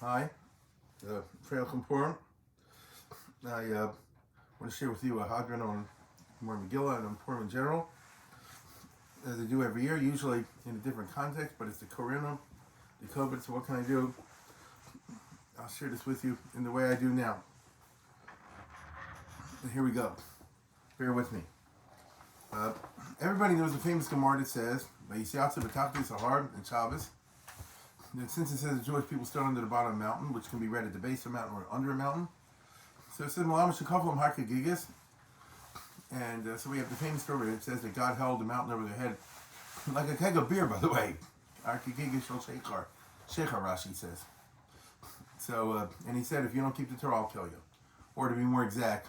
Hi, Trail Purim. I want to share with you a Hadran on Megillah and on Purim in general, as I do every year, usually in a different context, but it's the Korina, the COVID, so what can I do? I'll share this with you in the way I do now. And here we go. Bear with me. Everybody knows the famous Gemara that says, "Vayisatzu b'tachtis hahar" in Shabbos. And since it says the Jewish people stood under the bottom of the mountain, which can be read at the base of a mountain or under a mountain, so it says "Malam shekavlam harkagigas," and so we have the famous story that says that God held the mountain over their head like a keg of beer. By the way, harkagigas shel shechar, Rashi says. So and he said, if you don't keep the Torah, I'll kill you. Or to be more exact,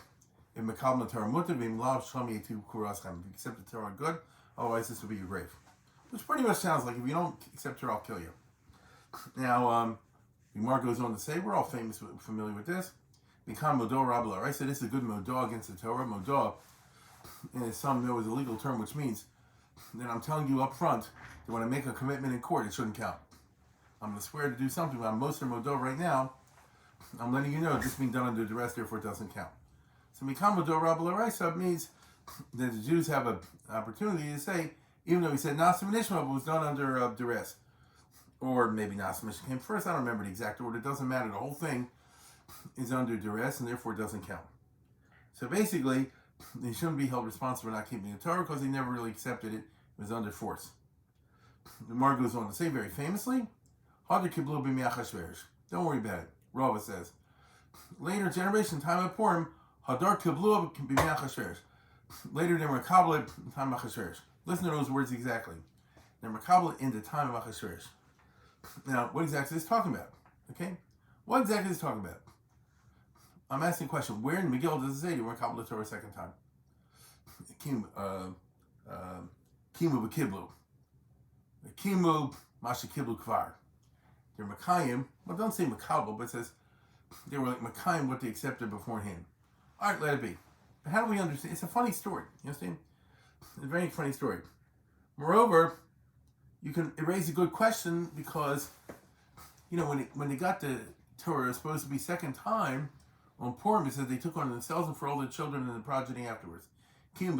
if mekabel the Torah mutar, v'im lav shlam yetu kuraschem. If you accept the Torah, good. Otherwise, this will be your grave. Which pretty much sounds like if you don't accept Torah, I'll kill you. Now, Gemara goes on to say, we're all familiar with this. Become modah rabla, right? So this is a good modah against the Torah. Modah, and as some know, is a legal term, which means that I'm telling you up front that when I make a commitment in court, it shouldn't count. I'm going to swear to do something, but I'm Moser modah right now. I'm letting you know this is being done under duress, therefore it doesn't count. So become modah rabla, right? So it means that the Jews have an opportunity to say, even though he said Nasim and Ishmael, but it was done under duress. Or maybe Nasim came first. I don't remember the exact order. It doesn't matter. The whole thing is under duress, and therefore it doesn't count. So basically, they shouldn't be held responsible for not keeping the Torah because they never really accepted it. It was under force. The Gemara goes on to say very famously, Hadran kiblu b'miachashverish. Don't worry about it. Rava says. Later generation, time of Purim, Hadar kiblu b'miachashverish. Later they were Makabel in the time of Achashverosh. Listen to those words exactly. They're Makabel in the time of Achashverosh. Now, what exactly is this talking about? Okay? What exactly is this talking about? I'm asking a question. Where in Megillah does it say they were Makabel the Torah a second time? Kimu b'kiblu. Kimu masha kiblu kvar. They're Makayim. Well, don't say Makabel, but it says they were like Makayim what they accepted beforehand. All right, let it be. But how do we understand? It's a funny story. You understand? It's a very funny story. Moreover, it raised a good question because, you know, when they got the Torah, it was supposed to be second time on Purim. It says they took on themselves and for all the children and the progeny afterwards. But it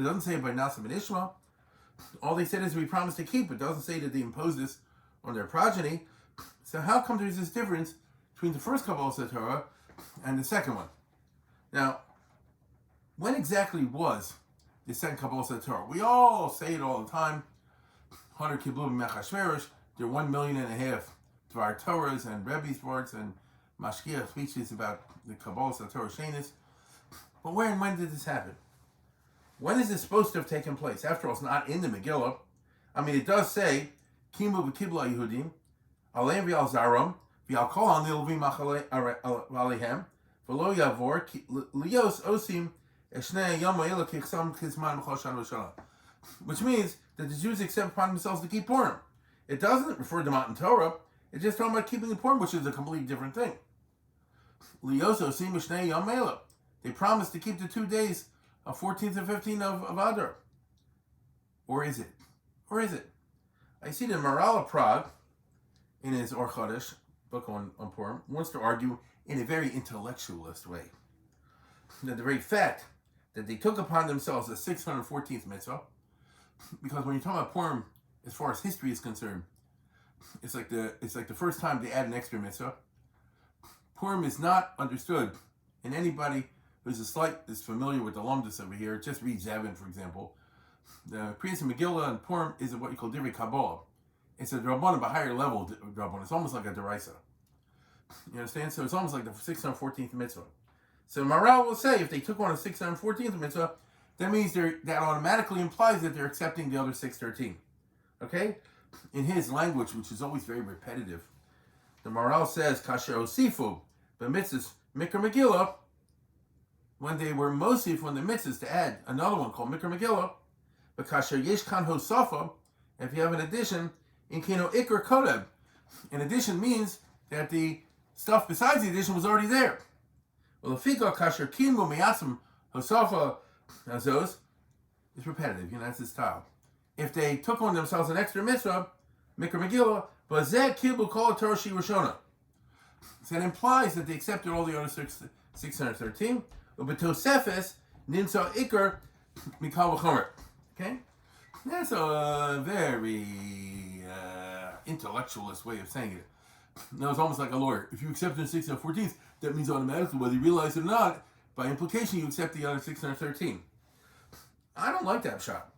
doesn't say it by Nasim and Ishmael. All they said is we promised to keep. It doesn't say that they imposed this on their progeny. So how come there's this difference between the first Kabbalah Torah and the second one? Now, when exactly was the second Kabbalah Torah? We all say it all the time. 100 Kiblu Mechashverish. There are 1.5 million Dvar Torahs and Rebbe's words and Mashkiach speeches about the Kabbalah Torah Shenis. But where and when did this happen? When is this supposed to have taken place? After all, it's not in the Megillah. I mean, it does say, Kimu v'kibla Yehudim, Aleim v'al Zarom, v'al kol ha'nilvim alehem, v'lo yavor, lios osim, eshnei yom ha'ela kichsam kizman b'chol shana v'shala. Which means that the Jews accept upon themselves to keep Purim. It doesn't refer to the Mountain Torah. It's just talking about keeping the Purim, which is a completely different thing. Lios osim eshnei yom ha'ela. They promised to keep the 2 days of 14th and 15th of Adar. Or is it? Or is it? I see the Maral of Prague, in his Or Chodesh, book on Purim, wants to argue in a very intellectualist way that the very fact that they took upon themselves the 614th mitzvah, because when you're talking about Purim, as far as history is concerned, it's like the first time they add an extra mitzvah. Purim is not understood, and anybody who's is familiar with the Lumdus over here, just read Zevin, for example. The Kriyas and Megillah and Purim is what you call Divrei Kabbalah. It's a Rabban of a higher level Rabban. It's almost like a Deraisa. You understand? So it's almost like the 614th mitzvah. So Maral will say if they took on a 614th mitzvah, that means that automatically implies that they're accepting the other 613. Okay? In his language, which is always very repetitive, the Maral says, Kasher Osifu, the mitzvahs, Mikra Megillah, when they were Mosif, when the mitzvahs to add another one called Mikra Megillah, but Kasher Yesh Kan Hosafa, if you have an addition, in Kino Ikr Kodeb. An addition means that the stuff besides the addition was already there. Well, Lefika Kasher Kimu Miyasim Hosafa Azos is repetitive, that's his style. If they took on themselves an extra mitzvah, Mikra Megillah, but Zeh Kiblu Kol Torah Shi Rishona. So that implies that they accepted all the other 613. Ubetosefes Nimsa Iker Mikal V'chomer. Okay? That's a very intellectualist way of saying it. Now it's almost like a lawyer. If you accept the 614th, that means automatically, whether you realize it or not, by implication, you accept the other 613. I don't like that shot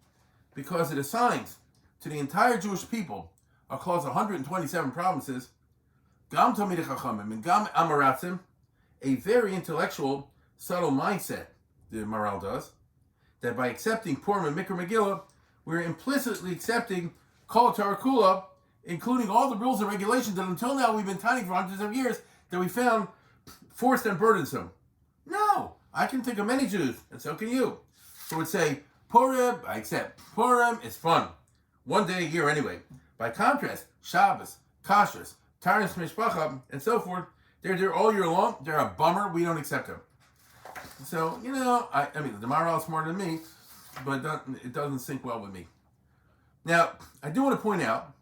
because it assigns to the entire Jewish people across 127 provinces, Gam Talmidei Chachamim and Gam Amaratzim, a very intellectual, subtle mindset, the Maral does, that by accepting Purim and Mikra Megillah, we're implicitly accepting Kol Torah Kula, including all the rules and regulations that until now we've been tithing for hundreds of years that we found forced and burdensome. No, I can think of many Jews, and so can you, who would say, Purim, I accept. Purim is fun. One day a year anyway. By contrast, Shabbos, Kashrus, Taras Mishpacha, and so forth, they're there all year long. They're a bummer. We don't accept them. So, I mean, the Maharal is smarter than me, but it doesn't sync well with me. Now, I do want to point out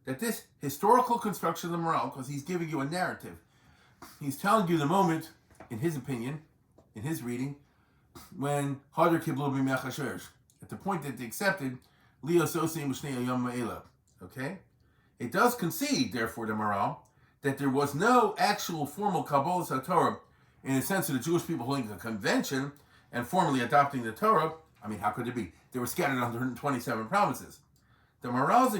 that this historical construction of the Maharal, because he's giving you a narrative, he's telling you the moment, in his opinion, in his reading, when Hadran Kiblu B'Mechashesh, at the point that they accepted Leo Sosim Shnei Yom Ma'ela. Okay? It does concede, therefore, the Maharal, that there was no actual formal Kabbalah HaTorah in the sense of the Jewish people holding a convention and formally adopting the Torah. I mean, how could it be? They were scattered on 127 provinces. The Maharal's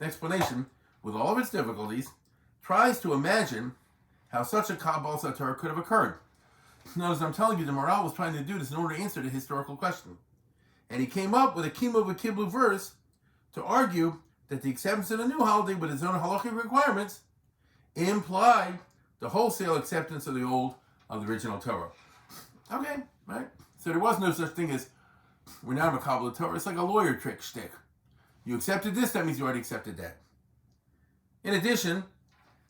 explanation, with all of its difficulties, tries to imagine how such a Kabbalah HaTorah could have occurred. Notice I'm telling you, the Maharal was trying to do this in order to answer the historical question. And he came up with a Kimu V'Kiblu verse to argue that the acceptance of the new holiday with its own halachic requirements implied the wholesale acceptance of the original Torah. Okay, right? So there was no such thing as, we're now Makabel the Torah. It's like a lawyer trick shtick. You accepted this, that means you already accepted that. In addition,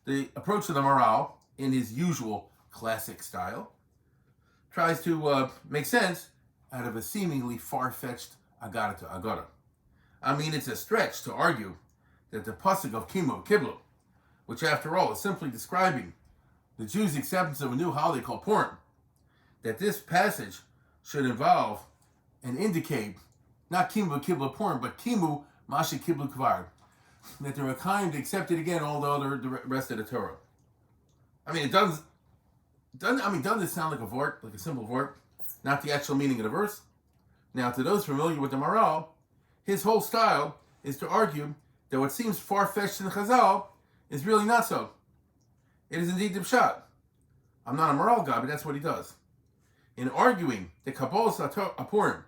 the approach of the Maharal, in his usual classic style, tries to make sense out of a seemingly far-fetched agada to agada. I mean, it's a stretch to argue that the pasuk of Kimu Kiblu, which after all is simply describing the Jews' acceptance of a new holiday called Purim, that this passage should involve and indicate not Kimu Kiblu Purim, but Kimu Mashi Kiblu Kvar, that they're a kind to accept it again, all the rest of the Torah. I mean, doesn't it sound like a vort, like a simple vort, not the actual meaning of the verse? Now, to those familiar with the Maharal, his whole style is to argue that what seems far-fetched in the Chazal is really not so. It is indeed the Pshat. I'm not a Maharal guy, but that's what he does. In arguing that Kabbalah Purim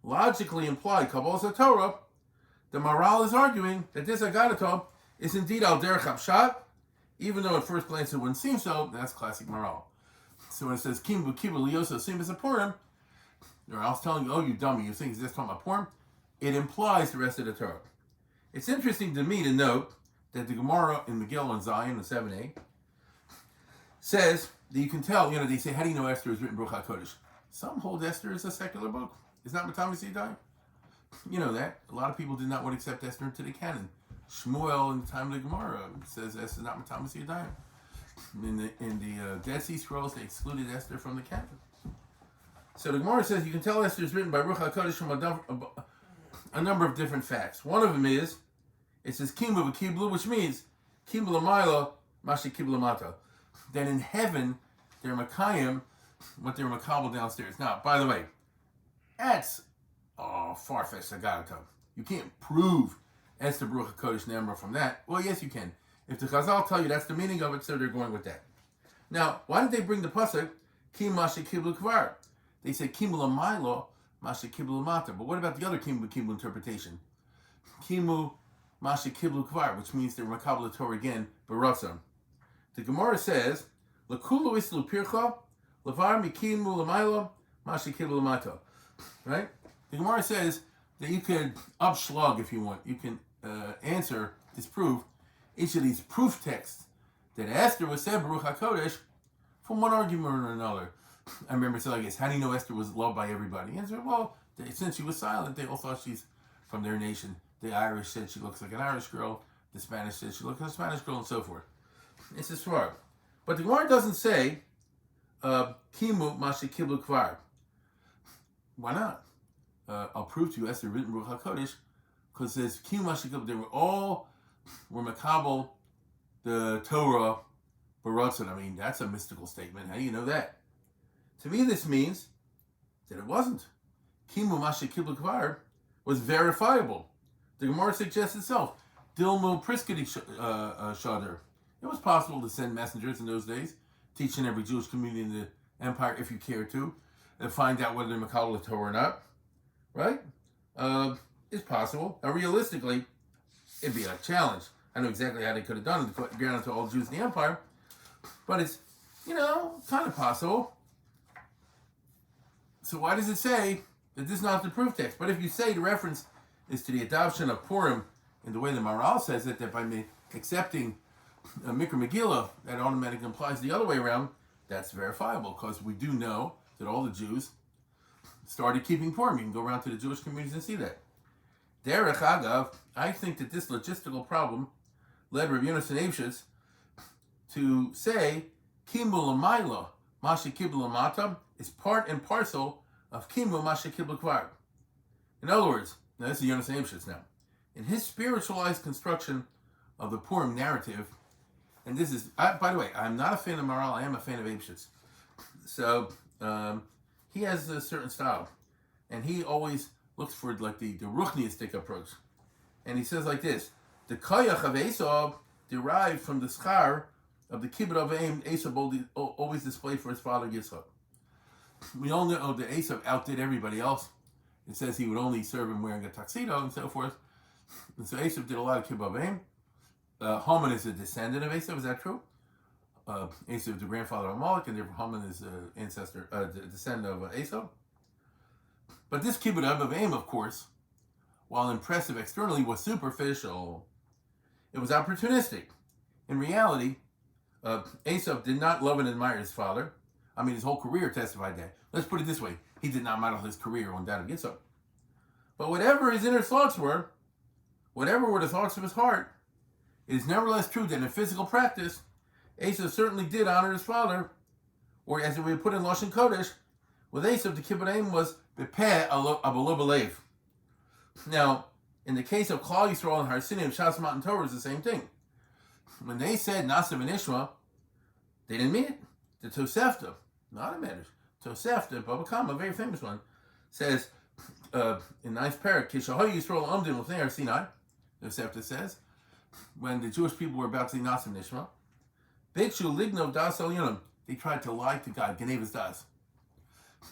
logically implied Kabbalah Torah, the Maharal is arguing that this Agadah is indeed al derech Pshat, even though at first glance it wouldn't seem so. That's classic Maharal. So when it says Kimbu Kibu Lioso Sim is a Purim, or I was telling you, oh, you dummy, you think it's just talking about Purim? It implies the rest of the Torah. It's interesting to me to note that the Gemara in Megillah and Zion, the 7a, says that you can tell, they say, how do you know Esther is written Baruch HaKodesh? Some hold Esther as a secular book. It's not Matamis Yadayim. You know that. A lot of people did not want to accept Esther into the canon. Shmuel, in the time of the Gemara, says Esther is not Matamis Yadayim. In the Dead Sea Scrolls, they excluded Esther from the canon. So the Gemara says you can tell Esther is written by Baruch HaKodesh from a number of different facts. One of them is, it says Kimu V'Kiblu, which means Kiblu L'mayla, Mashi Kiblu L'mata. That in heaven, they're Makayim, what they're Makabel downstairs. Now, by the way, that's far-fetched Agadah. You can't prove Esther Baruch HaKodesh Nemra from that. Well, yes, you can. If the Chazal tell you that's the meaning of it, so they're going with that. Now, why did they bring the pasuk Kim Mashi Kiblu Kvar? They say Kimu L'mayla, Mashi Kiblu L'mata. But what about the other Kimu interpretation? Kimu Mashi Kiblu Kvar, which means they're Makabel Torah again, Baratzam. The Gemara says, L'kulu islu pircha, Levar mikimu l'mayla, Mashi Kiblu L'mata. Right? The Gemara says that you can upschlag if you want. You can disprove each of these proof texts that Esther was said Baruch HaKodesh from one argument or another. I remember saying, I guess, how do you know Esther was loved by everybody? He answered, well, since she was silent, they all thought she's from their nation. The Irish said she looks like an Irish girl. The Spanish says she looked at a Spanish girl and so forth. It's a svara. But the Gemara doesn't say, Kimu Mashi Kiblu Kvar. Why not? I'll prove to you, as they're written in Ruach HaKodesh, because it says, Kimu Mashi Kiblu, they were makabel, the Torah, Baratzon. I mean, that's a mystical statement. How do you know that? To me, this means that it wasn't. Kimu Mashi Kiblu Kvar was verifiable. The Gemara suggests itself. Dilmu Priskidi Shadr. It was possible to send messengers in those days, teaching every Jewish community in the empire, if you care to, and find out whether they're makabel the Torah or not. Right? It's possible. Now, realistically, it'd be a challenge. I know exactly how they could have done it, granted to all Jews in the empire, but it's, kind of possible. So why does it say that this is not the proof text? But if you say the reference is to the adoption of Purim in the way the Maral says it, that by accepting a Mגילה, that automatically implies the other way around, that's verifiable, because we do know that all the Jews started keeping Purim. You can go around to the Jewish communities and see that. Derech Agav, I think that this logistical problem led Rabbi Yonasan Eibshitz to say, Kimu L'mayla, Mashi Kiblu L'mata, is part and parcel of Kimu Mashi Kiblu Kvar. In other words, now this is Yonasan Eibshitz now, in his spiritualized construction of the Purim narrative, and this is, by the way, I'm not a fan of Maral, I am a fan of Eibshitz. So, he has a certain style, and he always looks for like the ruchniistic approach. And he says like this, the koyach of Esau derived from the schar of the kibbut of aim Esau always displayed for his father Yitzchak. We all know that Esau outdid everybody else. It says he would only serve him wearing a tuxedo and so forth. And so Esau did a lot of kibbut of aim. Haman is a descendant of Esau, is that true? Esau is the grandfather of Amalek, and therefore Haman is the descendant of Esau. But this kibbut of aim, of course, while impressive externally, was superficial. It was opportunistic. In reality, Esau did not love and admire his father. I mean, his whole career testified that. Let's put it this way. He did not model his career on that of Yitzchak. But whatever his inner thoughts were, whatever were the thoughts of his heart, it is nevertheless true that in physical practice, Esau certainly did honor his father, or as we put in Lashon Kodesh, with Esau, the kibbut aim was bepeh abalo belev. Now, in the case of Klal Yisrael and Har Sinai, Shas Matan Torah is the same thing. When they said Nasa v'Nishma, they didn't mean it. The Tosefta, not a Medrash, Tosefta, Baba Kama, a very famous one, says in 9th parak, Kishahoy Yisrael Amdim L'fnei Har Sinai, Tosefta says, when the Jewish people were about to say Nasa v'Nishma, Bikshu Lignov Das Al Yonam, they tried to lie to God, Genevas Das.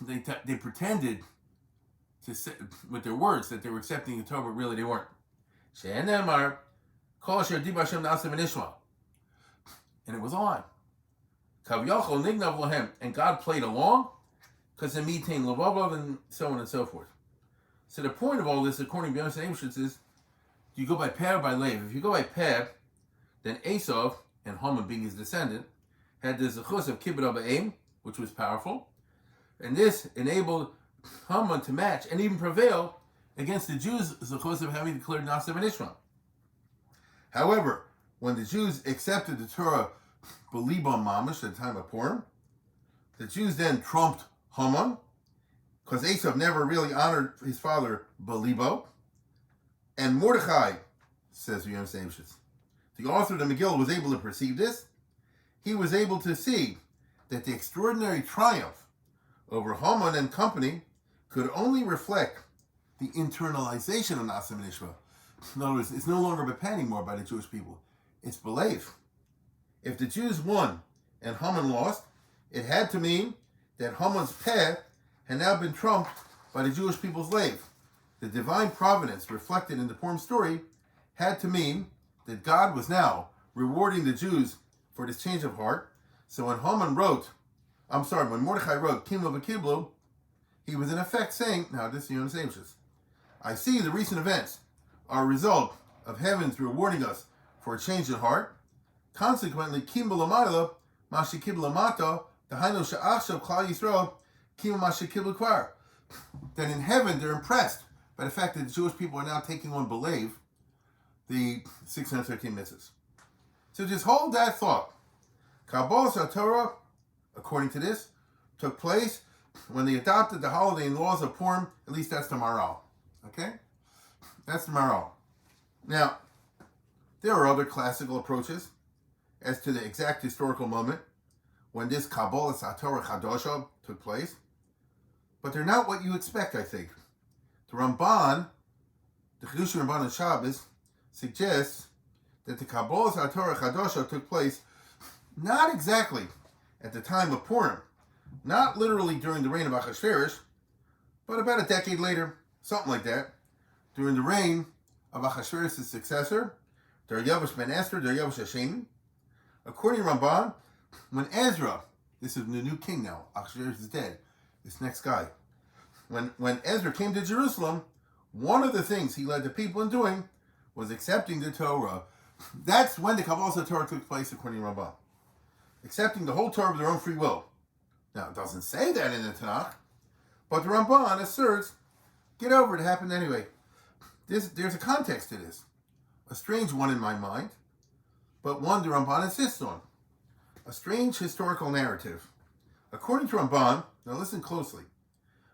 They pretended to say, with their words, that they were accepting the Torah, but really they weren't. She'en Emar, Kol Asher Dib Hashem Nasa v'Nishma. And it was a lie. Kavyachol Nignav Lahem. And God played along, because it metain Levavav, and so on and so forth. So the point of all this, according to Yonasan Eibshitz, is, do you go by Peh or by Lev? If you go by Peh, then Esau, and Haman being his descendant, had the zechus of kibbut of aim, which was powerful, and this enabled Haman to match and even prevail against the Jews' zechus of having declared Nasa v'Nishma. However, when the Jews accepted the Torah b'libam mamish at the time of Purim, the Jews then trumped Haman, because Esau never really honored his father b'libo, and Mordechai, says Yonasan Eibshitz, the author of the Megillah, was able to perceive this. He was able to see that the extraordinary triumph over Haman and company could only reflect the internalization of Nasa v'Nishma. In other words, it's no longer bepeh anymore by the Jewish people. It's belev. If the Jews won and Haman lost, it had to mean that Haman's peh had now been trumped by the Jewish people's lev. The divine providence reflected in the Purim story had to mean that God was now rewarding the Jews for this change of heart. So when when Mordechai wrote Kimu v'Kiblu, he was in effect saying, now this is Yonasan Eibshitz, I see the recent events are a result of heaven's rewarding us for a change in heart. Consequently, Kimu l'mayla, Mashi Kiblu l'mata, Dahainu she'achshav Klal Yisrael, Kimu Mashi Kiblu kvar. Then in heaven they're impressed by the fact that the Jewish people are now taking on belev the 613 mitzvahs. So just hold that thought. Kabbalas HaTorah, according to this, took place when they adopted the holiday and laws of Purim. At least that's the Maral. Okay? That's the Maral. Now, there are other classical approaches as to the exact historical moment when this Kabbalas HaTorah Chadasha took place, but they're not what you expect, I think. The Ramban, the Chidush Ramban and Shabbos, suggests that the Kabbalas HaTorah Chadasha took place not exactly at the time of Purim, not literally during the reign of Achashverosh, but about a decade later, something like that, during the reign of Achashverosh's successor, Daryavush ben Esther, Daryavush Hashemi. According to Ramban, when Ezra, this is the new king now, Achashverosh is dead, this next guy, when Ezra came to Jerusalem, one of the things he led the people in doing was accepting the Torah. That's when the Kabbalas HaTorah took place, according to Ramban. Accepting the whole Torah of their own free will. Now, it doesn't say that in the Tanakh, but the Ramban asserts, get over it, it happened anyway. There's a context to this. A strange one in my mind, but one the Ramban insists on. A strange historical narrative. According to Ramban, now listen closely,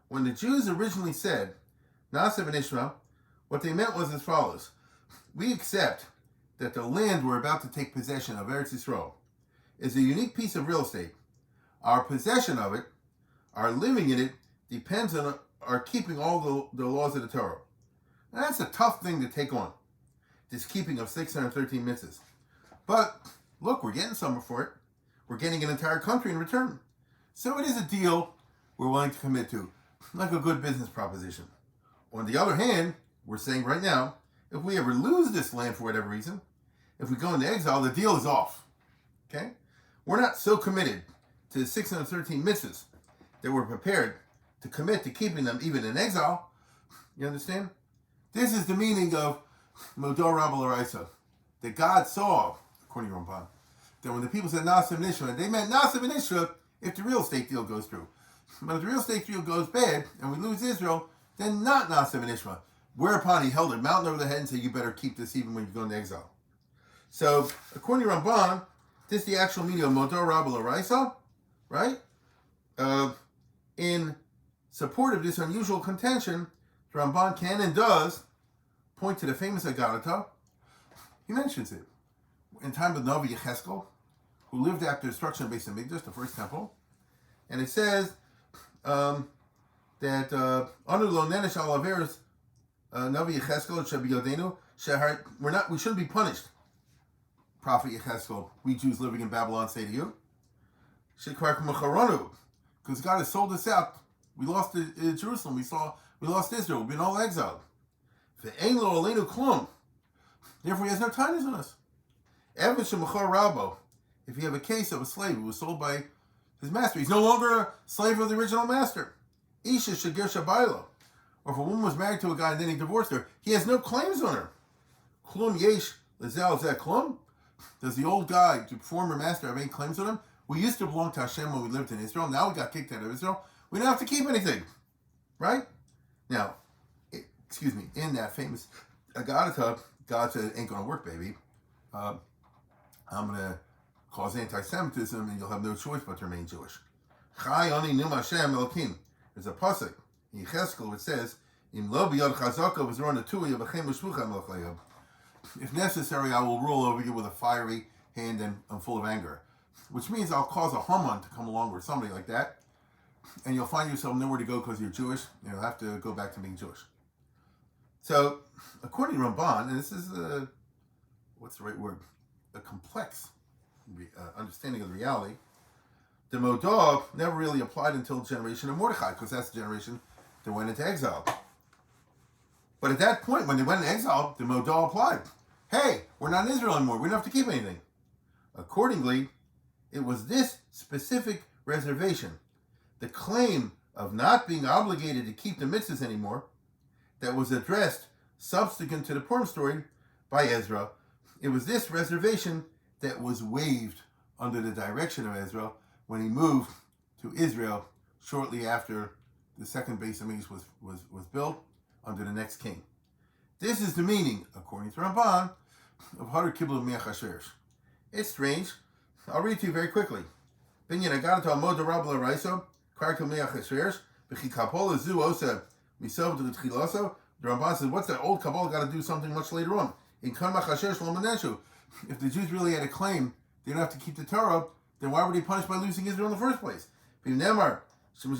when the Jews originally said, Na'aseh v'nishma, what they meant was as follows. We accept that the land we're about to take possession of, Eretz Yisrael, is a unique piece of real estate. Our possession of it, our living in it, depends on our keeping all the laws of the Torah. Now that's a tough thing to take on, this keeping of 613 mitzvahs. But look, we're getting something for it. We're getting an entire country in return. So it is a deal we're willing to commit to, like a good business proposition. On the other hand, we're saying right now, if we ever lose this land for whatever reason, if we go into exile, the deal is off. Okay? We're not so committed to the 613 mitzvahs that we're prepared to commit to keeping them even in exile. You understand? This is the meaning of Modor Rabba L'Oraisa, that God saw, according to Ramban, that when the people said Na'aseh v'nishma, they meant Na'aseh v'nishma if the real estate deal goes through. But if the real estate deal goes bad and we lose Israel, then not Na'aseh v'nishma. Whereupon he held a mountain over the head and said, you better keep this even when you go into exile. So, according to Ramban, this is the actual meaning of Modor Rabba L'Oraisa, right? In support of this unusual contention, the Ramban can and does point to the famous Agadata. He mentions it in time of Navi Yecheskel, who lived after the destruction of Beis Hamikdash, the first temple, and it says that Anu lo nenesh al averos Navi Yecheskel shabi yodenu shehar. We shouldn't be punished. Prophet Yecheskel, we Jews living in Babylon say to you, shekvar k'macharonu, because God has sold us out. We lost Jerusalem. We lost Israel. We've been all exiled. Ve'ein lo aleinu klum. Therefore, he has no titles on us. Eved shemachar rabo. If you have a case of a slave who was sold by his master, he's no longer a slave of the original master. Isha shagir shabaylo. Or if a woman was married to a guy and then he divorced her, he has no claims on her. Klum yesh lezel zeh klum. Does the old guy, the former master, have any claims on him? We used to belong to Hashem when we lived in Israel. Now we got kicked out of Israel. We don't have to keep anything. Right? Now, in that famous Agadata, God said, it ain't going to work, baby. I'm going to cause anti-Semitism and you'll have no choice but to remain Jewish. Chai ani num Hashem Elokim. There's a pasuk in Yecheskel which says, Im lo b'yod chazaka v'zron atui yavachem v'shvuchem l'chayim. If necessary, I will rule over you with a fiery hand and I'm full of anger. Which means I'll cause a Haman to come along with somebody like that, and you'll find yourself nowhere to go because you're Jewish, and you'll have to go back to being Jewish. So, according to Ramban, and this is what's the right word? A complex understanding of the reality, the Modah never really applied until the generation of Mordechai, because that's the generation that went into exile. But at that point, when they went into exile, the Modah applied. Hey, we're not in Israel anymore. We don't have to keep anything. Accordingly, it was this specific reservation, the claim of not being obligated to keep the mitzvahs anymore, that was addressed subsequent to the Purim story by Ezra. It was this reservation that was waived under the direction of Ezra when he moved to Israel shortly after the second Beis Hamikdash was built under the next king. This is the meaning, according to Ramban, of Hadran Kiblu Me'achashverosh. It's strange. I'll read to you very quickly. Binyan Agadat al Moda Rabla Raiso, Karkel Me'achashverosh, B'chi Kapola Zu Osa, Misov to the Tchiloso. The Ramban says, what's that old Kabbalah got to do something much later on? In Kan Machasherosh Lomaneshu. If the Jews really had a claim, they don't have to keep the Torah, then why were they punished by losing Israel in the first place? Nemar, and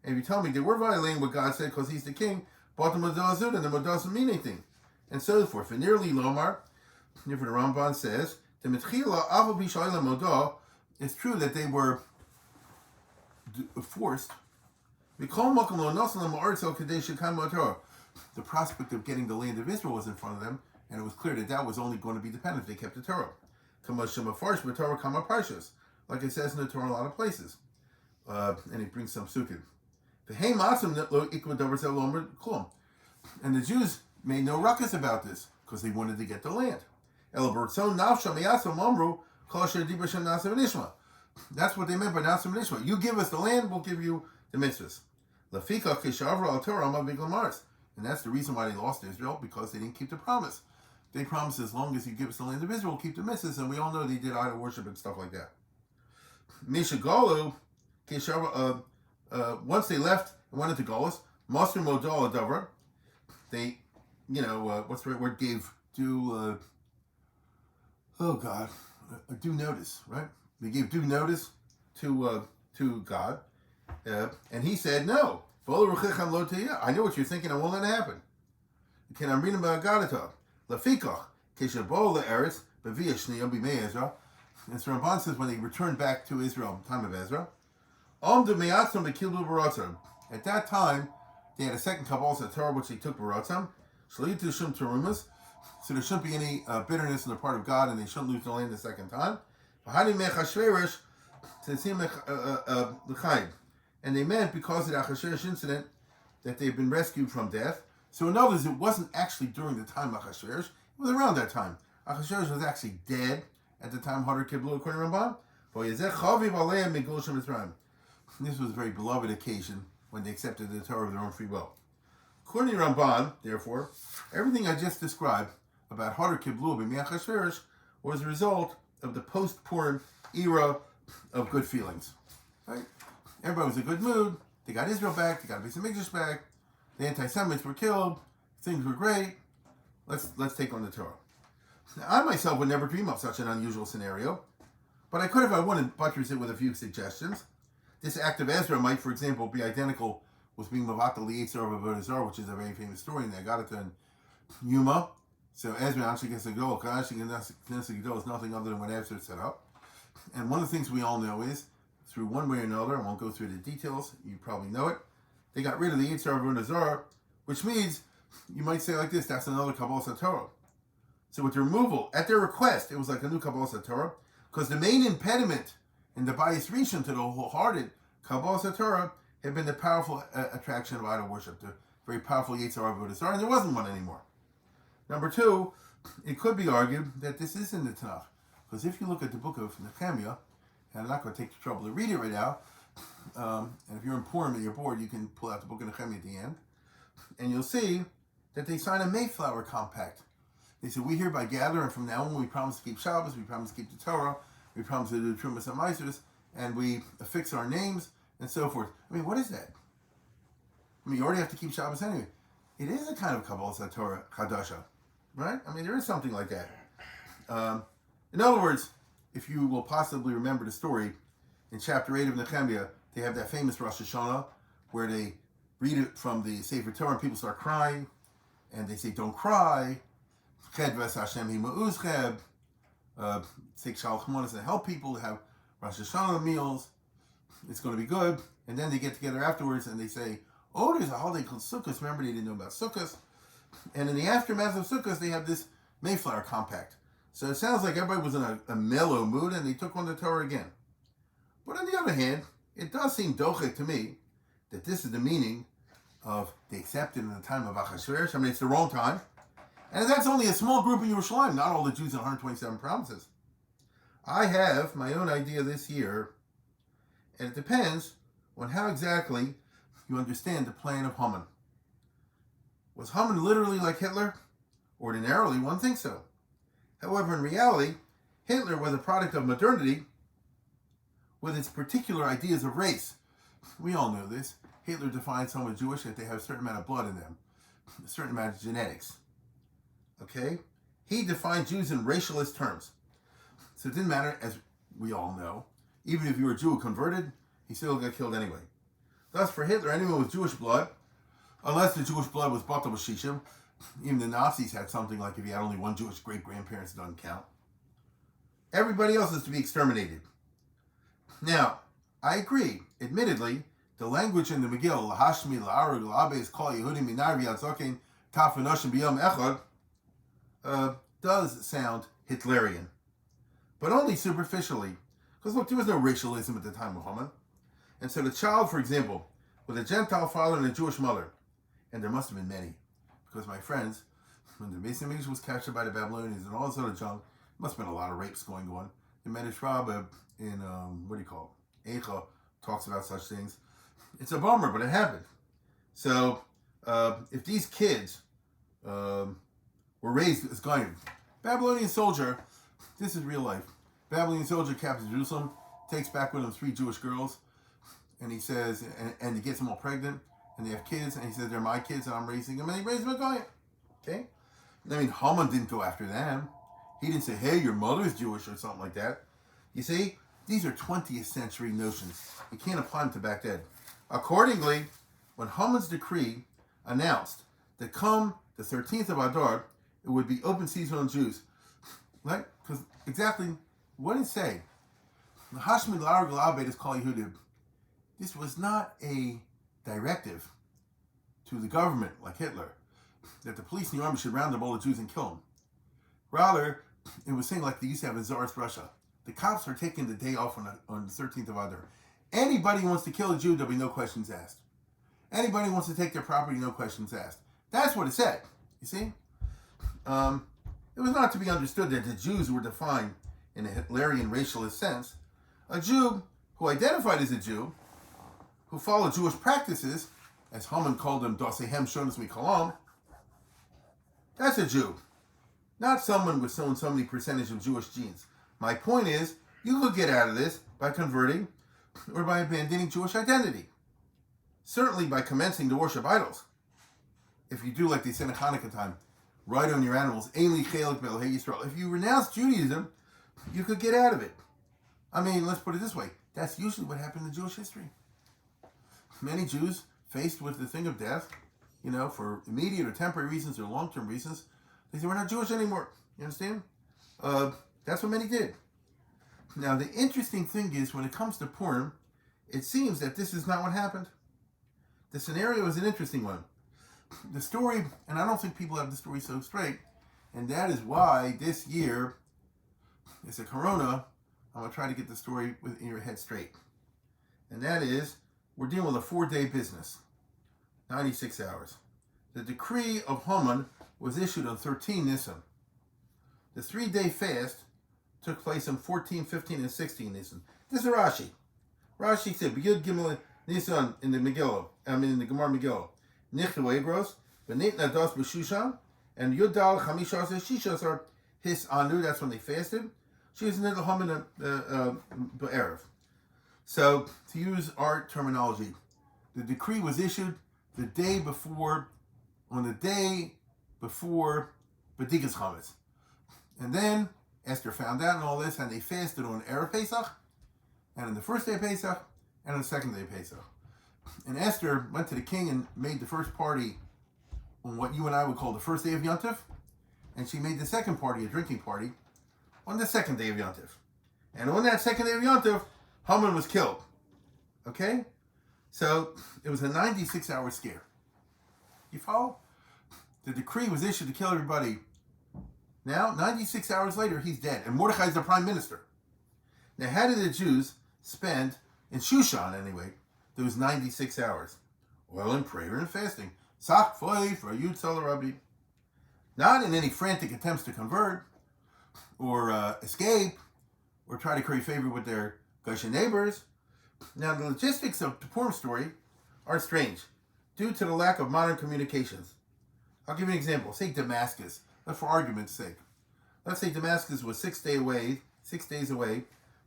if you tell me they were violating what God said because he's the king, but the Modazud and the Mod doesn't mean anything. And so forth. For nearly Lomar, the Ramban says, it's true that they were forced. The prospect of getting the land of Israel was in front of them, and it was clear that was only going to be dependent if they kept the Torah. Like it says in the Torah in a lot of places. And he brings some sukkim. And the Jews made no ruckus about this because they wanted to get the land. That's what they meant by Nasim Nishma. You give us the land, we'll give you the mitzvahs. And that's the reason why they lost Israel, because they didn't keep the promise. They promised as long as you give us the land of Israel, we'll keep the mitzvahs, and we all know they did idol worship and stuff like that. Mishagalu, once they left and went into Golos, Master Modal Adavra, they, what's the right word? Gave due notice, right? They gave due notice to God, and He said, "No, I know what you're thinking. I won't let it happen." Can I read about Gadata? Lafikach keshabol le'eretz b'via shniyah b'mei Ezra. And so Ramban says when they returned back to Israel in the time of Ezra, at that time, they had a second Kabbalah Torah which they took Baratzam. So there shouldn't be any bitterness on the part of God, and they shouldn't lose the land the second time. And they meant because of the Achashverosh incident that they've been rescued from death. So in other words, it wasn't actually during the time of Achashverosh, it was around that time. Achashverosh was actually dead at the time Hadran Kiblu according to Ramban. This was a very beloved occasion when they accepted the Torah of their own free will. According to Ramban, therefore, everything I just described about Hadran Kiblu b'mi Achashverosh was a result of the post-Purim era of good feelings. Right? Everybody was in a good mood. They got Israel back. They got Beis Hamikdash back. The anti-Semites were killed. Things were great. Let's take on the Torah. Now, I myself would never dream of such an unusual scenario, but I could if I wanted buttress it with a few suggestions. This act of Ezra might, for example, be identical with being Mavatal Lietzar of Avodah Zarah, which is a very famous story in the Agadat and Yuma. So Ezra actually gets a go. Knesset Gadol is nothing other than what Ezra set up. And one of the things we all know is, through one way or another, I won't go through the details, you probably know it, they got rid of the Yitzhar of Avodah Zarah, which means, you might say like this, that's another Kabbalah Torah. So with the removal, at their request, it was like a new Kabbalah Torah, because the main impediment in the Bayis Rishon to the wholehearted Kabbalah Torah had been the powerful attraction of idol worship, the very powerful Yitzhar of Avodah Zarah, and there wasn't one anymore. Number two, it could be argued that this isn't the Tanakh, because if you look at the book of Nehemiah, and I'm not going to take the trouble to read it right now, and if you're in Purim and you're bored, you can pull out the book of Nehemiah at the end, and you'll see that they sign a Mayflower Compact. They said, we hereby gather, and from now on we promise to keep Shabbos, we promise to keep the Torah, we promise to do Trumas and Meisers, and we affix our names, and so forth. I mean, what is that? I mean, you already have to keep Shabbos anyway. It is a kind of Kabbalah Torah Chadasha, right? I mean, there is something like that. In other words, if you will possibly remember the story, in chapter 8 of Nehemiah, they have that famous Rosh Hashanah, where they read it from the Sefer Torah, and people start crying, and they say, don't cry, take Shalach Monas and help people to have Rosh Hashanah meals. It's going to be good. And then they get together afterwards and they say, oh, there's a holiday called Sukkot. Remember, they didn't know about Sukkot. And in the aftermath of Sukkot, they have this Mayflower Compact. So it sounds like everybody was in a mellow mood and they took on the Torah again. But on the other hand, it does seem dochek to me that this is the meaning of they accepted in the time of Achashverosh. I mean, it's the wrong time. And that's only a small group in Yerushalayim, not all the Jews in 127 provinces. I have my own idea this year, and it depends on how exactly you understand the plan of Haman. Was Haman literally like Hitler? Ordinarily, one thinks so. However, in reality, Hitler was a product of modernity with its particular ideas of race. We all know this. Hitler defined someone Jewish that they have a certain amount of blood in them, a certain amount of genetics. Okay? He defined Jews in racialist terms. So it didn't matter, as we all know. Even if you were a Jew who converted, he still got killed anyway. Thus, for Hitler, anyone with Jewish blood, unless the Jewish blood was batal b'shishim, even the Nazis had something like if you had only one Jewish great-grandparents, it doesn't count. Everybody else is to be exterminated. Now, I agree. Admittedly, the language in the Megillah, Lahashmi, La'arug, La'abes, Kol Yehudim, Minarvi, Atzokin, Taf V'noshim B'yom Echad, does sound Hitlerian. But only superficially. Because look, there was no racialism at the time of Haman. And so the child, for example, with a Gentile father and a Jewish mother, and there must have been many, because my friends, when the Beis Hamikdash was captured by the Babylonians and all this other junk, there must have been a lot of rapes going on. The Medrash Rabbah in, Eicha, talks about such things. It's a bummer, but it happened. So, if these kids were raised as going, Babylonian soldier, this is real life. Babylonian soldier captures Jerusalem, takes back with him 3 Jewish girls, and he says, and he gets them all pregnant, and they have kids, and he says, they're my kids, and I'm raising them, and he raised them a Goyim. Okay? I mean, Haman didn't go after them. He didn't say, hey, your mother's Jewish or something like that. You see, these are 20th century notions. You can't apply them to back then. Accordingly, when Haman's decree announced that come the 13th of Adar, it would be open season on Jews. Right? Because exactly what did it say? Hashmi La'arug La'abed is Kol Yehudim. This was not a directive to the government, like Hitler, that the police and the army should round up all the Jews and kill them. Rather, it was saying like they used to have in Tsarist Russia. The cops are taking the day off on the 13th of Adar. Anybody who wants to kill a Jew, there'll be no questions asked. Anybody who wants to take their property, no questions asked. That's what it said, you see? It was not to be understood that the Jews were defined in a Hitlerian racialist sense. A Jew who identified as a Jew, who followed Jewish practices, as Haman called them, Dosehem Shonas Mikolam, that's a Jew. Not someone with so and so many percentage of Jewish genes. My point is, you could get out of this by converting or by abandoning Jewish identity. Certainly by commencing to worship idols. If you do like they said in Hanukkah time, ride on your animals, Eili Chelik Be'Elohei Yisrael. If you renounce Judaism, you could get out of it. I mean, let's put it this way. That's usually what happened in Jewish history. Many Jews, faced with the thing of death, for immediate or temporary reasons or long-term reasons, they said, we're not Jewish anymore. You understand? That's what many did. Now, the interesting thing is, when it comes to Purim, it seems that this is not what happened. The scenario is an interesting one. The story, and I don't think people have the story so straight, and that is why this year, it's a corona, I'm going to try to get the story in your head straight. And that is, we're dealing with a 4-day business, 96 hours. The decree of Haman was issued on 13 Nisan. The 3-day fast took place on 14, 15, and 16 Nisan. This is Rashi. Rashi said, B'yud Gimel Nisan in the Megillah, in the Gemara Megillah. Nichtu Ebros, B'nit Nadas B'Shushan, and Yudal Chamishas Shishas His Anu, that's when they fasted. She was in the Haman B'Erev. So, to use our terminology, the decree was issued the day before B'digas Chametz. And then, Esther found out and all this, and they fasted on Erev Pesach, and on the first day of Pesach, and on the second day of Pesach. And Esther went to the king and made the first party on what you and I would call the first day of Yontif, and she made the second party, a drinking party, on the second day of Yontif. And on that second day of Yontif, Haman was killed. Okay? So, it was a 96-hour scare. You follow? The decree was issued to kill everybody. Now, 96 hours later, he's dead. And Mordechai is the prime minister. Now, how did the Jews spend, in Shushan anyway, those 96 hours? Well, in prayer and fasting. Sak foi for Yutzal Rabbi. Not in any frantic attempts to convert, or escape, or try to curry favor with their Goshen neighbors. Now, the logistics of the Purim story are strange, due to the lack of modern communications. I'll give you an example. Say Damascus. But for argument's sake, let's say Damascus was 6 days away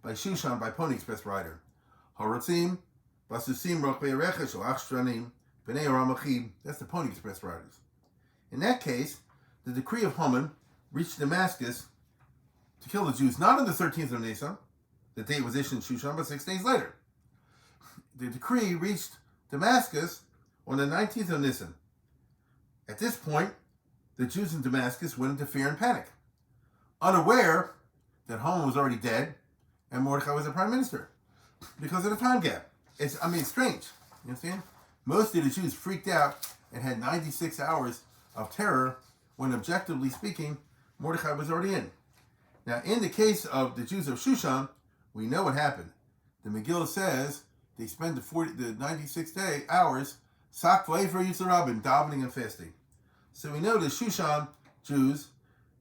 by Shushan by Pony Express rider. Horotzim, Basusim, Rochbei Rechesh, Achstranim, Bnei Ramachim. That's the Pony Express riders. In that case, the decree of Haman reached Damascus to kill the Jews, not on the 13th of Nisan, the date was issued in Shushan, but 6 days later. The decree reached Damascus on the 19th of Nisan. At this point, the Jews in Damascus went into fear and panic, unaware that Haman was already dead and Mordechai was the prime minister because of the time gap. It's strange. You understand? Most of the Jews freaked out and had 96 hours of terror when, objectively speaking, Mordechai was already in. Now, in the case of the Jews of Shushan, we know what happened. The Megillah says they spent the 96 hours sakvay for Yisrael, davening and fasting. So we know the Shushan Jews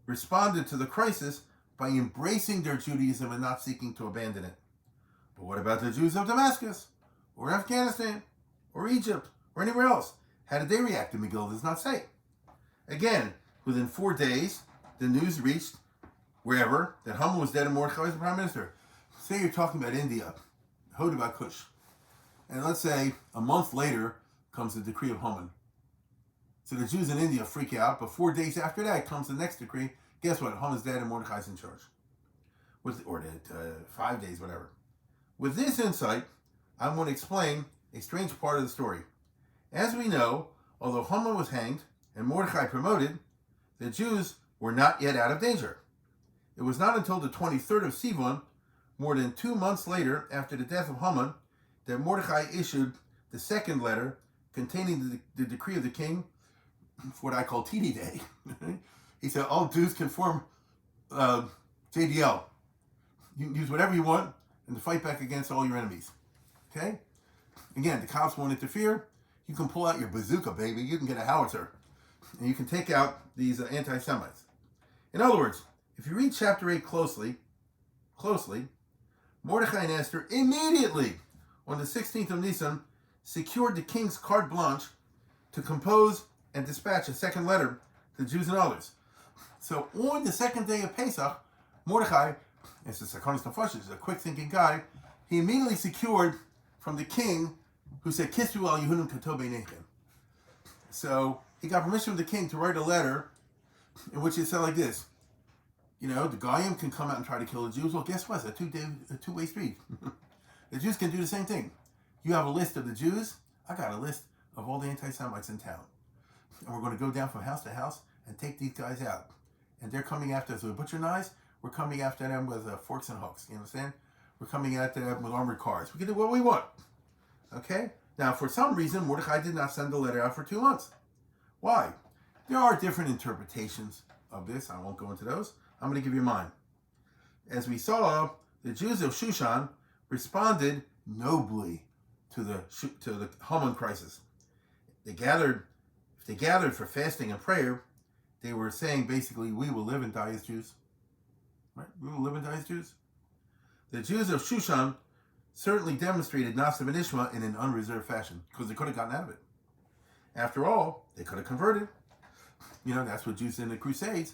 responded to the crisis by embracing their Judaism and not seeking to abandon it. But what about the Jews of Damascus, or Afghanistan, or Egypt, or anywhere else? How did they react? The Megillah does not say. Again, within 4 days, the news reached wherever that Haman was dead and Mordechai was the prime minister. Say you're talking about India, Hodebat Kush, and let's say a month later comes the decree of Haman. So the Jews in India freak out, but 4 days after that comes the next decree. Guess what? Haman's dead and Mordechai's in charge. 5 days, whatever. With this insight, I want to explain a strange part of the story. As we know, although Haman was hanged and Mordechai promoted, the Jews were not yet out of danger. It was not until the 23rd of Siyum, more than 2 months later after the death of Haman, that Mordechai issued the second letter containing the decree of the king, what I call TD Day. He said, all Jews can form JDL. You can use whatever you want and to fight back against all your enemies. Okay? Again, the cops won't interfere. You can pull out your bazooka, baby. You can get a howitzer. And you can take out these anti-Semites. In other words, if you read chapter 8 closely, Mordechai and Esther immediately, on the 16th of Nisan, secured the king's carte blanche to compose and dispatch a second letter to the Jews and others. So on the second day of Pesach, Mordechai, as the Sakonis Nefesh, is a quick-thinking guy, he immediately secured from the king, who said, Kisru al Yehudim Kato Beinechem. So he got permission from the king to write a letter in which it said like this: the Goyim can come out and try to kill the Jews. Well, guess what? It's a two-way street. The Jews can do the same thing. You have a list of the Jews. I got a list of all the anti-Semites in town. And we're going to go down from house to house and take these guys out. And they're coming after us with butcher knives. We're coming after them with forks and hooks. You understand? We're coming after them with armored cars. We can do what we want. Okay? Now, for some reason, Mordechai did not send the letter out for 2 months. Why? There are different interpretations of this. I won't go into those. I'm going to give you mine. As we saw, the Jews of Shushan responded nobly to the Haman crisis. If they gathered for fasting and prayer, they were saying basically, we will live and die as Jews. Right? We will live and die as Jews. The Jews of Shushan certainly demonstrated Nasa ben Ishma in an unreserved fashion, because they could have gotten out of it. After all, they could have converted. That's what Jews did in the Crusades.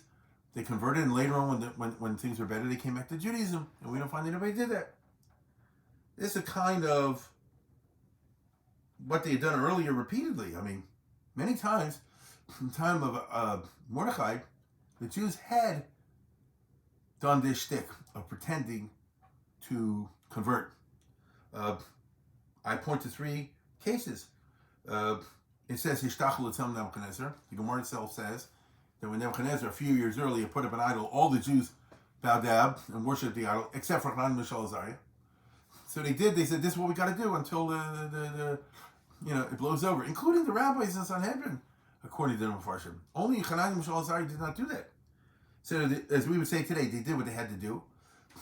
They converted, and later on, when things were better, they came back to Judaism, and we don't find anybody did that. This is a kind of what they had done earlier repeatedly. Many times, in the time of Mordechai, the Jews had done this shtick of pretending to convert. I point to 3 cases. It says, Hishtachel Etzem Nebuchadnezzar. The Gemara itself says that when Nebuchadnezzar, a few years earlier, put up an idol, all the Jews bowed down and worshipped the idol, except for Hanan, Mishael, Azariah. So they said, this is what we got to do until it blows over, including the rabbis in Sanhedrin, according to the Mepharshim. Only Hanan and Mishael, Azariah did not do that. So, as we would say today, they did what they had to do.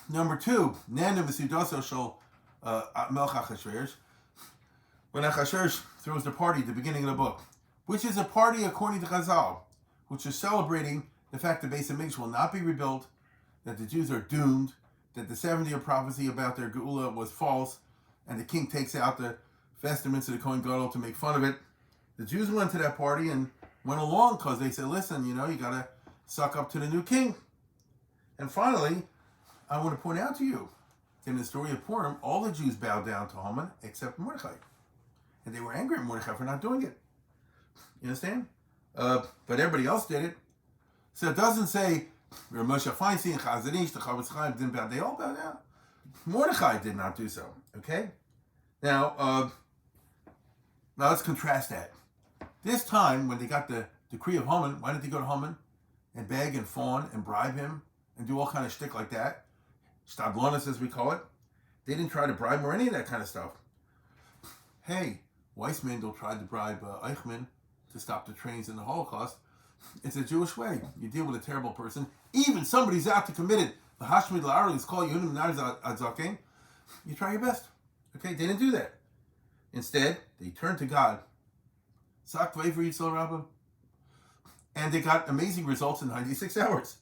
Number 2, Nana V'Sudaso Shal Melch Achashverosh. When Achashverosh throws the party at the beginning of the book, which is a party according to Chazal, which is celebrating the fact that Beis HaMikdash will not be rebuilt, that the Jews are doomed, that the 70-year prophecy about their Geula was false, and the king takes out the vestments of the Kohen Gadol to make fun of it. The Jews went to that party and went along because they said, listen, you got to suck up to the new king. And finally, I want to point out to you, in the story of Purim, all the Jews bowed down to Haman except Mordechai. And they were angry at Mordechai for not doing it. You understand? But everybody else did it. So it doesn't say, Moshe Feinstein, Chazanish, the Chavetz Chaim didn't bow. They all bowed down. Mordechai did not do so. Okay? Now let's contrast that. This time, when they got the decree of Haman, why didn't they go to Haman and beg and fawn and bribe him and do all kind of shtick like that? Stablonis, as we call it. They didn't try to bribe him or any of that kind of stuff. Hey, Weissmandel tried to bribe Eichmann to stop the trains in the Holocaust. It's a Jewish way. You deal with a terrible person, even somebody's out to commit it. The Hashmid La'ar is called Yunim Adzaken. You try your best. Okay, they didn't do that. Instead, they turned to God. Sak Vayver Yisrael Rabbah. And they got amazing results in 96 hours.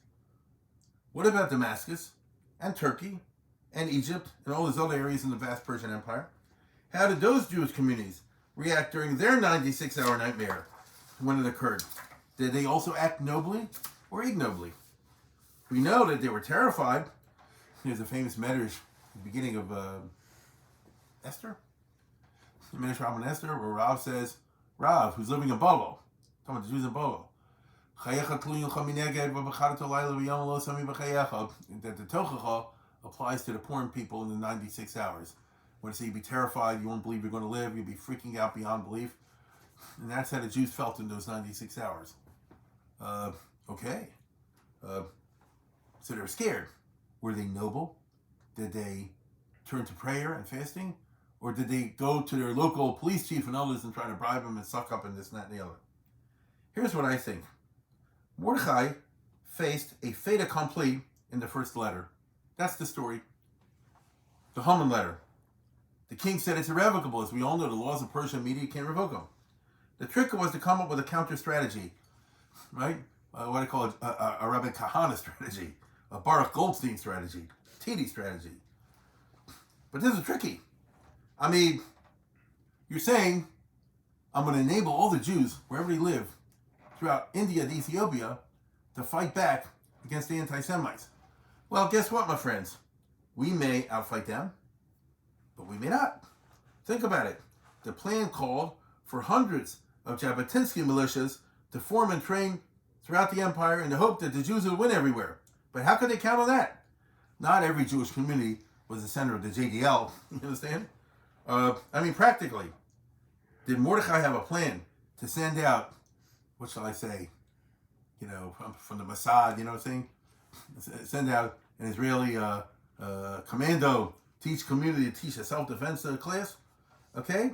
What about Damascus and Turkey and Egypt and all those other areas in the vast Persian Empire? How did those Jewish communities react during their 96-hour nightmare when it occurred? Did they also act nobly or ignobly? We know that they were terrified. There's a famous medrash at the beginning of Esther. Medrash Rabbah Esther, where Rav says, Rav, who's living in Bolo, talking about the Jews in Bolo, that the Tochacha applies to the Purim people in the 96 hours. When they say you'll be terrified, you won't believe you're going to live, you'll be freaking out beyond belief. And that's how the Jews felt in those 96 hours. Okay. So they were scared. Were they noble? Did they turn to prayer and fasting? Or did they go to their local police chief and others and try to bribe them and suck up and this and that and the other? Here's what I think. Mordechai faced a fait accompli in the first letter. That's the story. The Haman letter. The king said it's irrevocable. As we all know, the laws of Persian media can't revoke them. The trick was to come up with a counter strategy, right? What I call a Rabbi Kahana strategy, a Baruch Goldstein strategy, Titi strategy. But this is tricky. I mean, you're saying, I'm going to enable all the Jews, wherever they live, throughout India and Ethiopia, to fight back against the anti-Semites. Well, guess what, my friends? We may outfight them, but we may not. Think about it. The plan called for hundreds of Jabotinsky militias to form and train throughout the empire in the hope that the Jews would win everywhere. But how could they count on that? Not every Jewish community was the center of the JDL. You understand? Practically. Did Mordechai have a plan to send out, what shall I say, from the Mossad, you know what I'm saying? Send out an Israeli commando, teach a self-defense class? Okay?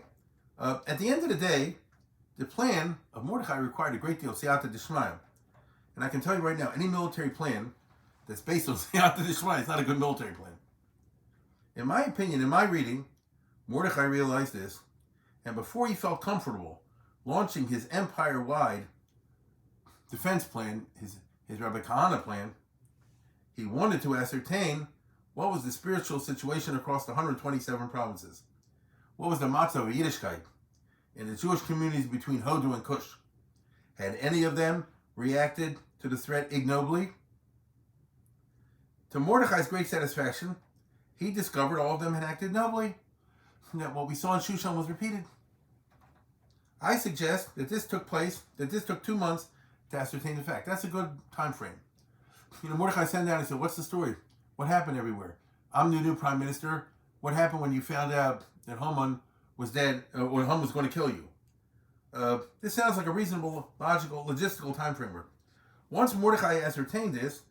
At the end of the day, the plan of Mordechai required a great deal of siyata d'shmaya. And I can tell you right now, any military plan that's based on siyata d'shmaya is not a good military plan. In my opinion, in my reading, Mordechai realized this, and before he felt comfortable launching his empire-wide defense plan, his Rabbi Kahana plan, he wanted to ascertain what was the spiritual situation across the 127 provinces. What was the matzah of Yiddishkeit in the Jewish communities between Hodu and Kush? Had any of them reacted to the threat ignobly? To Mordechai's great satisfaction, he discovered all of them had acted nobly, and that what we saw in Shushan was repeated. I suggest that this took 2 months to ascertain the fact. That's a good time frame. Mordechai sat down and said, what's the story? What happened everywhere? I'm the new prime minister. What happened when you found out that Haman was dead, or Haman was going to kill you? This sounds like a reasonable, logical, logistical time framework. Once Mordechai ascertained this,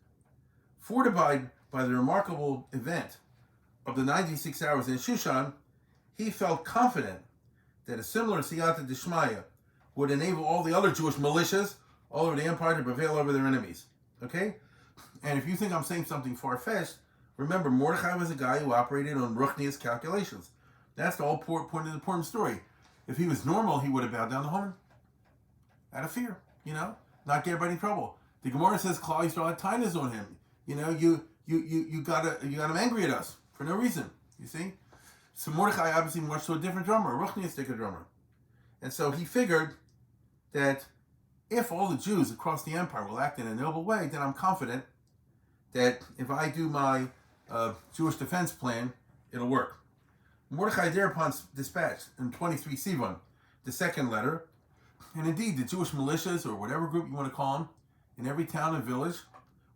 fortified by the remarkable event of the 96 hours in Shushan, he felt confident that a similar siyata d'shmaya would enable all the other Jewish militias all over the empire to prevail over their enemies. Okay? And if you think I'm saying something far-fetched, remember, Mordechai was a guy who operated on Ruchnius calculations. That's the whole point of the Purim story. If he was normal, he would have bowed down to Haman. Out of fear, not get everybody in trouble. The Gemara says Klal Yisrael had tinus on him. You got him angry at us for no reason. You see? So Mordechai obviously marched to a different drummer, a Ruchnius drummer. And so he figured that if all the Jews across the empire will act in a noble way, then I'm confident that if I do my Jewish defense plan, it'll work. Mordechai thereupon dispatched in 23 Siyum, the second letter, and indeed the Jewish militias, or whatever group you want to call them, in every town and village,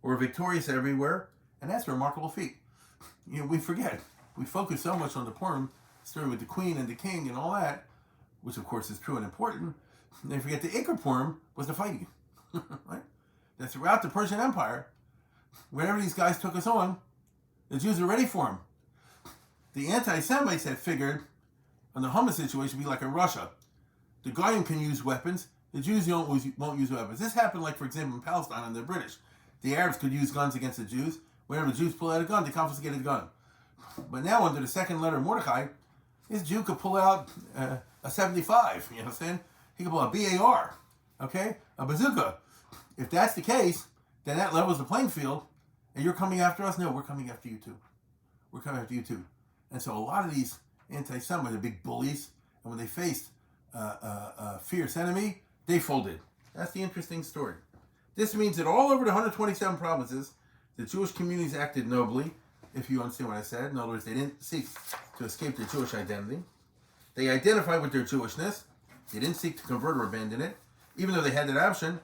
were victorious everywhere, and that's a remarkable feat. We forget. We focus so much on the Purim story with the queen and the king and all that, which of course is true and important, and they forget the Ikar Purim was the fighting. Right? That throughout the Persian Empire, whenever these guys took us on, the Jews were ready for them. The anti-Semites had figured on the Hamas situation be like in Russia. The Goyim can use weapons, the Jews won't use weapons. This happened, like, for example, in Palestine under the British. The Arabs could use guns against the Jews. Whenever the Jews pull out a gun, they confiscated the gun. But now, under the second letter of Mordechai, this Jew could pull out a 75, you know what I'm saying? He could pull a BAR, okay? A bazooka. If that's the case, then that levels the playing field, and you're coming after us? No, we're coming after you too. We're coming after you too. And so a lot of these anti-Semites are big bullies, and when they faced a fierce enemy, they folded. That's the interesting story. This means that all over the 127 provinces, the Jewish communities acted nobly, if you understand what I said. In other words, they didn't seek to escape their Jewish identity. They identified with their Jewishness. They didn't seek to convert or abandon it, even though they had that option.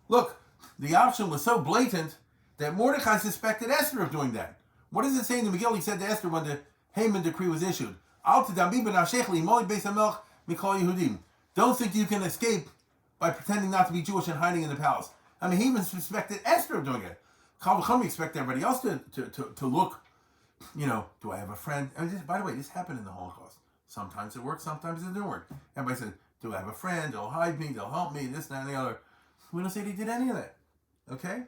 Look, the option was so blatant that Mordechai suspected Esther of doing that. What does it say in the Megillah? He said to Esther when the Haman decree was issued, don't think you can escape by pretending not to be Jewish and hiding in the palace. I mean, he even suspected Esther of doing it. Kal v'chomer expect everybody else to look, do I have a friend? And by the way, this happened in the Holocaust. Sometimes it worked, sometimes it didn't work. Everybody said, do I have a friend? They'll hide me, they'll help me, this, that, and the other. We don't say they did any of that. Okay?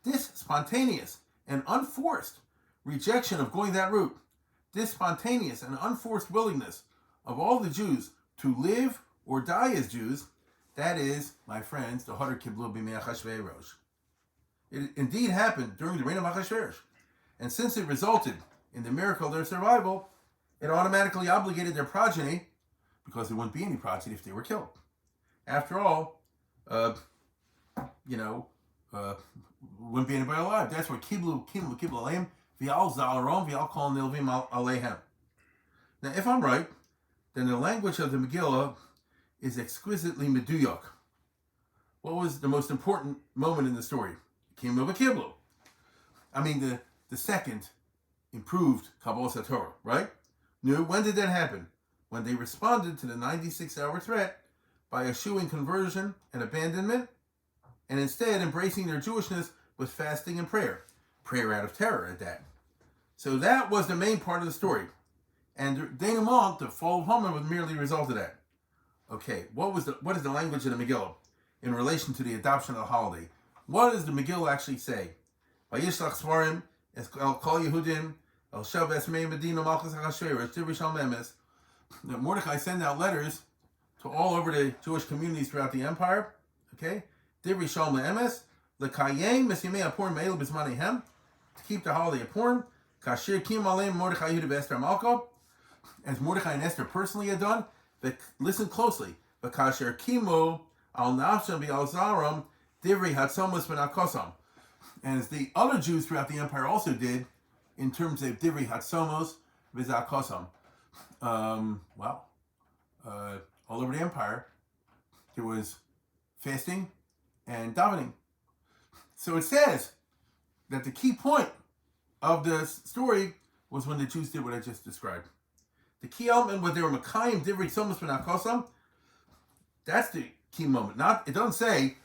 This spontaneous and unforced rejection of going that route, this spontaneous and unforced willingness of all the Jews to live or die as Jews, that is, my friends, the Hadran Kiblu b'mei Achashverosh. It indeed happened during the reign of Achashverosh. And since it resulted in the miracle of their survival, it automatically obligated their progeny, because there wouldn't be any progeny if they were killed. After all, wouldn't be anybody alive. That's why Kiblu aleim v'al zalarom v'al kol nilvim aleihem. Now, if I'm right, then the language of the Megillah is exquisitely meduyok. What was the most important moment in the story? Kiblu v'kiblu. I mean, the second improved Kabbalah Torah, right? No, when did that happen? When they responded to the 96-hour threat by eschewing conversion and abandonment, and instead embracing their Jewishness with fasting and prayer. Prayer out of terror at that. So that was the main part of the story. And denouement, the fall of Haman, was merely a result of that. Okay, what is the language of the Megillah in relation to the adoption of the holiday? What does the Megillah actually say? Vayishlach svarim es kol Yehudim el shav esmei medina malchus hachashverosh tirishal memes. Mordechai sent out letters to all over the Jewish communities throughout the empire. Okay, tirishal memes lekayem mesimei apurim me'elu b'zmanehem, to keep the holiday of Purim. Kashir kim aleim Mordechai Yehuda v'Esther Malka, as Mordechai and Esther personally had done. But listen closely. V'kasher kimu al nafshem v'al zaram divrei hatzomos v'nakosam, and as the other Jews throughout the empire also did, in terms of divrei hatzomos v'zakosam. All over the empire, there was fasting and davening. So it says that the key point of the story was when the Jews did what I just described. The key element was they were Makayim Divrei Tzomos V'Nakosam. That's the key moment. It doesn't say,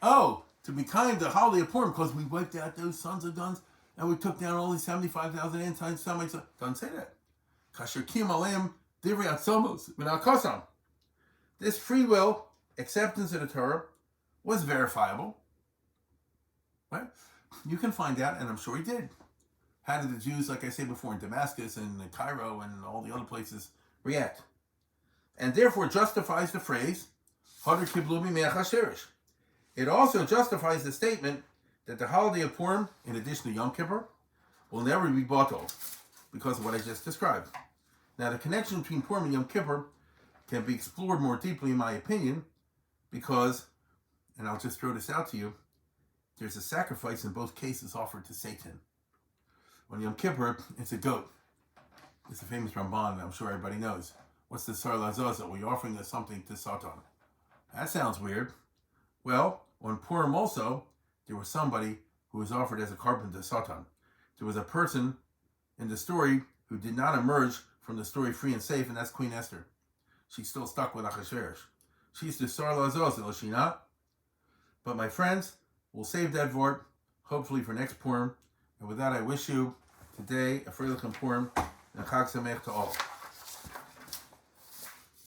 to be kind to holiday of Purim because we wiped out those sons of guns and we took down all these 75,000 anti-Semites. Doesn't say that. Kasher Kim Aleim Divrei Tzomos V'Nakosam. This free will acceptance of the Torah was verifiable. Right? You can find out, and I'm sure he did. How did the Jews, like I said before, in Damascus and in Cairo and all the other places react? And therefore justifies the phrase, Hadran Kiblu b'mei Achashverosh. It also justifies the statement that the holiday of Purim, in addition to Yom Kippur, will never be bottled because of what I just described. Now, the connection between Purim and Yom Kippur can be explored more deeply, in my opinion, because and I'll just throw this out to you, there's a sacrifice in both cases offered to Satan. On Yom Kippur, it's a goat. It's a famous Ramban that I'm sure everybody knows. What's the Sar Lazaza? We're offering something to Satan. That sounds weird. Well, on Purim also, there was somebody who was offered as a carbon to Satan. There was a person in the story who did not emerge from the story free and safe, and that's Queen Esther. She's still stuck with Achashverosh. She's the Sar Lazaza, is she not? But my friends, we'll save that vort, hopefully for next Purim. And with that, I wish you today a Freilich Purim and a Chag Sameach to all.